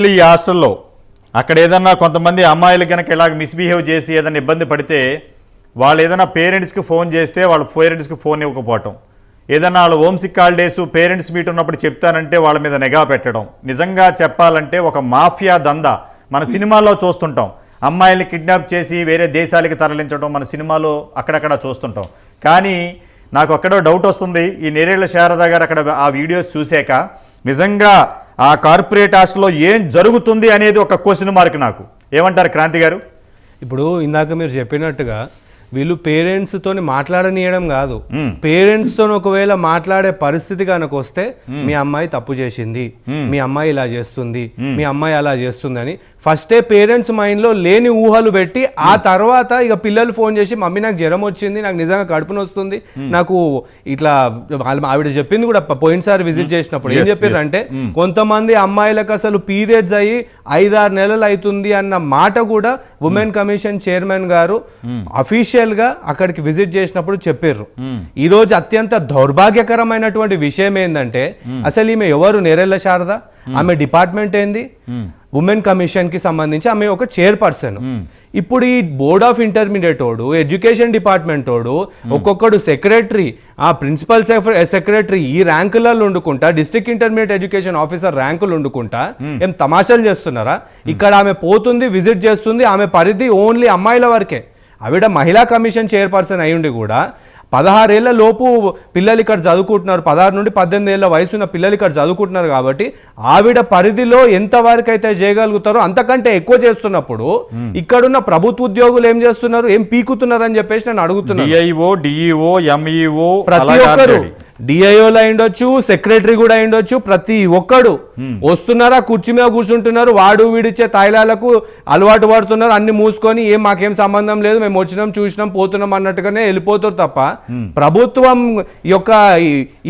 ఈ హాస్టల్లో అక్కడ ఏదన్నా కొంతమంది అమ్మాయిలు కనుక ఇలాగ మిస్బిహేవ్ చేసి ఏదైనా ఇబ్బంది పడితే వాళ్ళు ఏదైనా పేరెంట్స్కి ఫోన్ చేస్తే వాళ్ళ పేరెంట్స్కి ఫోన్ ఇవ్వకపోవటం, ఏదన్నా వాళ్ళ homesick holidays parents meet ఉన్నప్పుడు చెప్తానంటే వాళ్ళ మీద నిఘా పెట్టడం, నిజంగా చెప్పాలంటే ఒక మాఫియా దందా మన సినిమాల్లో చూస్తుంటాం. అమ్మాయిల్ని కిడ్నాప్ చేసి వేరే దేశాలకి తరలించడం మన సినిమాలో అక్కడక్కడ చూస్తుంటాం. కానీ నాకు అక్కడో డౌట్ వస్తుంది, ఈ నేరేళ్ల శారద గారు అక్కడ ఆ వీడియోస్ చూశాక నిజంగా ఆ కార్పొరేట్ హాస్టల్లో ఏం జరుగుతుంది అనేది ఒక క్వశ్చన్ మార్క్. నాకు ఏమంటారు క్రాంతి గారు? ఇప్పుడు ఇందాక మీరు చెప్పినట్టుగా వీళ్ళు పేరెంట్స్తో మాట్లాడనీయడం కాదు, పేరెంట్స్తో ఒకవేళ మాట్లాడే పరిస్థితి కనుక వస్తే మీ అమ్మాయి తప్పు చేసింది, మీ అమ్మాయి ఇలా చేస్తుంది, మీ అమ్మాయి అలా చేస్తుంది అని ఫస్టే పేరెంట్స్ మైండ్లో లేని ఊహలు పెట్టి ఆ తర్వాత ఇక పిల్లలు ఫోన్ చేసి మమ్మీ నాకు జ్వరం వచ్చింది, నాకు నిజంగా కడుపున వస్తుంది, నాకు ఇట్లా ఆవిడ చెప్పింది కూడా పోయినసారి విజిట్ చేసినప్పుడు ఏం చెప్పారంటే కొంతమంది అమ్మాయిలకు అసలు పీరియడ్స్ అయ్యి 5-6 నెలలు అవుతుంది అన్న మాట కూడా ఉమెన్ కమిషన్ చైర్మన్ గారు అఫీషియల్ గా అక్కడికి విజిట్ చేసినప్పుడు చెప్పారు. ఈ రోజు అత్యంత దౌర్భాగ్యకరమైనటువంటి విషయం ఏంటంటే అసలు ఈమె ఎవరు? నేరేళ్ల శారద. ఆమె డిపార్ట్మెంట్ ఏంది? ఉమెన్ కమిషన్ కి సంబంధించి ఆమె ఒక చైర్పర్సన్. ఇప్పుడు ఈ బోర్డ్ ఆఫ్ ఇంటర్మీడియట్ వాడు, ఎడ్యుకేషన్ డిపార్ట్మెంట్ వాడు, ఒక్కొక్కడు సెక్రటరీ, ఆ ప్రిన్సిపల్ సెక్రటరీ ఈ ర్యాంకులలో ఉండుకుంటా, డిస్ట్రిక్ట్ ఇంటర్మీడియట్ ఎడ్యుకేషన్ ఆఫీసర్ ర్యాంకులు ఉండుకుంటా ఏం తమాషాలు చేస్తున్నారా? ఇక్కడ ఆమె పోతుంది, విజిట్ చేస్తుంది, ఆమె పరిధి ఓన్లీ అమ్మాయిల వరకే. ఆవిడ మహిళా కమిషన్ చైర్పర్సన్ అయ్యుండి కూడా 16 ఏళ్ల లోపు పిల్లలు ఇక్కడ చదువుకుంటున్నారు, 16 నుండి 18 ఏళ్ల వయసు ఉన్న పిల్లలు ఇక్కడ చదువుకుంటున్నారు. కాబట్టి ఆవిడ పరిధిలో ఎంతవరకు అయితే చేయగలుగుతారో అంతకంటే ఎక్కువ చేస్తున్నప్పుడు ఇక్కడున్న ప్రభుత్వ ఉద్యోగులు ఏం చేస్తున్నారు, ఏం పీకుతున్నారు అని చెప్పేసి నేను అడుగుతున్నాను. ప్రతి ఒక్కరు డిఐఓలు అయిండొచ్చు, సెక్రటరీ కూడా అయిండొచ్చు, ప్రతి ఒక్కడు వస్తున్నారా, కుర్చీ మీద కూర్చుంటున్నారు, వాడు వీడిచ్చే తాయిలాలకు అలవాటు పడుతున్నారు, అన్ని మూసుకొని ఏం మాకేం సంబంధం లేదు, మేము వచ్చినాం చూసినాం పోతున్నాం అన్నట్టుగానే వెళ్ళిపోతారు తప్ప ప్రభుత్వం యొక్క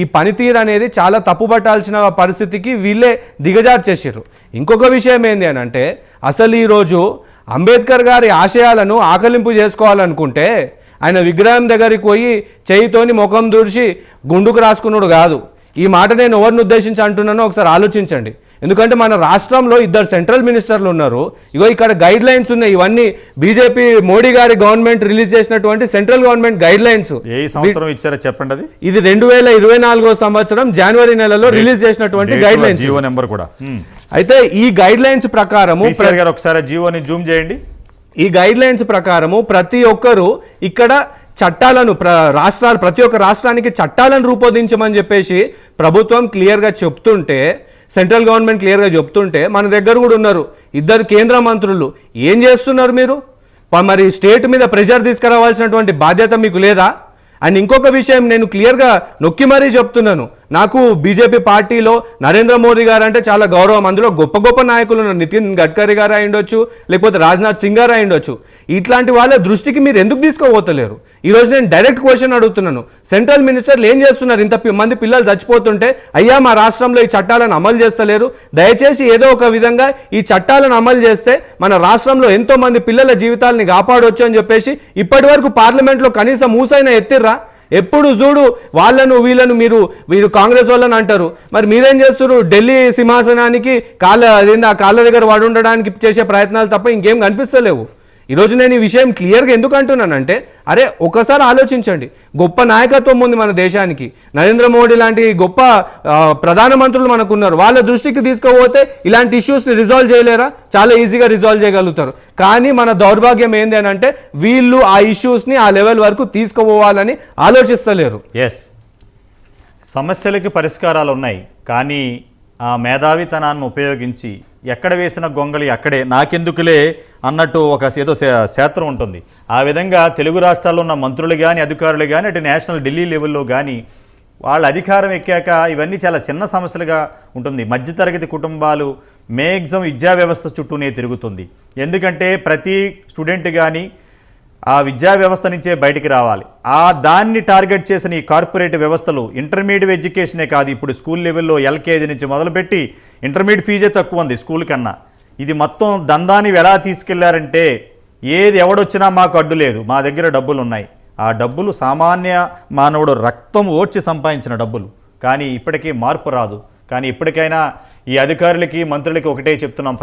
ఈ పనితీరు అనేది చాలా తప్పుపట్టాల్సిన పరిస్థితికి వీళ్ళే దిగజార్చేసారు. ఇంకొక విషయం ఏంది అని అంటే అసలు ఈరోజు అంబేద్కర్ గారి ఆశయాలను ఆకలింపు చేసుకోవాలనుకుంటే ఆయన విగ్రహం దగ్గరికి పోయి చేయితోని ముఖం దూర్చి గుండుకు రాసుకున్నాడు కాదు. ఈ మాట నేను ఎవరిని ఉద్దేశించి అంటున్నానో ఒకసారి ఆలోచించండి. ఎందుకంటే మన రాష్ట్రంలో 2 సెంట్రల్ మినిస్టర్లు ఉన్నారు. ఇగో ఇక్కడ గైడ్ లైన్స్ ఉన్నాయి, ఇవన్నీ బీజేపీ మోడీ గారి గవర్నమెంట్ రిలీజ్ చేసినటువంటి సెంట్రల్ గవర్నమెంట్ గైడ్ లైన్స్. చెప్పండి. ఇది 2024 సంవత్సరం జనవరి నెలలో రిలీజ్ చేసినటువంటి గైడ్ లైన్స్. జీవో నెంబర్ కూడా. అయితే ఈ గైడ్ లైన్స్ ప్రకారము ఒకసారి జీవోని జూమ్ చేయండి. ఈ గైడ్ లైన్స్ ప్రకారము ప్రతి ఒక్కరు ఇక్కడ చట్టాలను రాష్ట్రాలు ప్రతి ఒక్క రాష్ట్రానికి చట్టాలను రూపొందించమని చెప్పేసి ప్రభుత్వం క్లియర్గా చెప్తుంటే, సెంట్రల్ గవర్నమెంట్ క్లియర్గా చెప్తుంటే మన దగ్గర కూడా ఉన్నారు 2 కేంద్ర మంత్రులు. ఏం చేస్తున్నారు మీరు? మరి స్టేట్ మీద ప్రెషర్ తీసుకురావాల్సినటువంటి బాధ్యత మీకు లేదా? అండ్ ఇంకొక విషయం నేను క్లియర్గా నొక్కి మరీ చెప్తున్నాను, నాకు బీజేపీ పార్టీలో నరేంద్ర మోదీ గారు అంటే చాలా గౌరవం. అందులో గొప్ప గొప్ప నాయకులు ఉన్నారు, నితిన్ గడ్కరీ గారు అయ్యుండొచ్చు, లేకపోతే రాజ్నాథ్ సింగ్ గారు అయ్యుండొచ్చు. ఇట్లాంటి వాళ్ళ దృష్టికి మీరు ఎందుకు తీసుకోపోతలేరు? ఈరోజు నేను డైరెక్ట్ క్వశ్చన్ అడుగుతున్నాను, సెంట్రల్ మినిస్టర్లు ఏం చేస్తున్నారు? ఇంత మంది పిల్లలు చచ్చిపోతుంటే అయ్యా మా రాష్ట్రంలో ఈ చట్టాలను అమలు చేస్తలేరు, దయచేసి ఏదో ఒక విధంగా ఈ చట్టాలను అమలు చేస్తే మన రాష్ట్రంలో ఎంతో మంది పిల్లల జీవితాలని కాపాడవచ్చు అని చెప్పేసి ఇప్పటి వరకు పార్లమెంట్లో కనీసం మూసైనా ఎత్తిర్రా? ఎప్పుడు చూడు వాళ్ళను వీళ్ళను మీరు కాంగ్రెస్ వాళ్ళని అంటారు, మరి మీరేం చేస్తారు? ఢిల్లీ సింహాసనానికి కాళ్ళ దగ్గర వాడు ఉండడానికి చేసే ప్రయత్నాలు తప్ప ఇంకేం కనిపిస్తలేవు. ఈరోజు నేను ఈ విషయం క్లియర్గా ఎందుకు అంటున్నానంటే, అరే ఒకసారి ఆలోచించండి, గొప్ప నాయకత్వం ఉంది మన దేశానికి, నరేంద్ర మోడీ లాంటి గొప్ప ప్రధానమంత్రులు మనకున్నారు, వాళ్ళ దృష్టికి తీసుకుపోతే ఇలాంటి ఇష్యూస్ని రిజాల్వ్ చేయలేరా? చాలా ఈజీగా రిజాల్వ్ చేయగలుగుతారు. కానీ మన దౌర్భాగ్యం ఏంది అని అంటే వీళ్ళు ఆ ఇష్యూస్ని ఆ లెవెల్ వరకు తీసుకుపోవాలని ఆలోచిస్తలేరు. సమస్యలకి పరిష్కారాలు ఉన్నాయి, కానీ ఆ మేధావితనాన్ని ఉపయోగించి ఎక్కడ వేసిన గొంగళి అక్కడే నాకెందుకులే అన్నట్టు ఏదో శాస్త్రం ఉంటుంది. ఆ విధంగా తెలుగు రాష్ట్రాల్లో ఉన్న మంత్రులు కానీ అధికారులు కానీ అటు నేషనల్ ఢిల్లీ లెవెల్లో కానీ వాళ్ళ అధికారం ఎక్కాక ఇవన్నీ చాలా చిన్న సమస్యలుగా ఉంటుంది. మధ్యతరగతి కుటుంబాలు మేగ్జం విద్యా వ్యవస్థ చుట్టూనే తిరుగుతుంది. ఎందుకంటే ప్రతి స్టూడెంట్ కానీ ఆ విద్యా వ్యవస్థ నుంచే బయటికి రావాలి. దాన్ని టార్గెట్ చేసిన ఈ కార్పొరేట్ వ్యవస్థలు ఇంటర్మీడియట్ ఎడ్యుకేషనే కాదు, ఇప్పుడు స్కూల్ లెవెల్లో ఎల్కేజీ నుంచి మొదలుపెట్టి ఇంటర్మీడియట్ ఫీజే తక్కువ ఉంది స్కూల్ కన్నా. ఇది మొత్తం దందాన్ని ఎలా తీసుకెళ్లారంటే ఏది ఎవడొచ్చినా మాకు అడ్డు లేదు, మా దగ్గర డబ్బులు ఉన్నాయి. ఆ డబ్బులు సామాన్య మానవుడు రక్తం ఓడ్చి సంపాదించిన డబ్బులు. కానీ ఇప్పటికీ మార్పు రాదు. కానీ ఇప్పటికైనా ఈ అధికారులకి మంత్రులకి ఒకటే చెప్తున్నాం,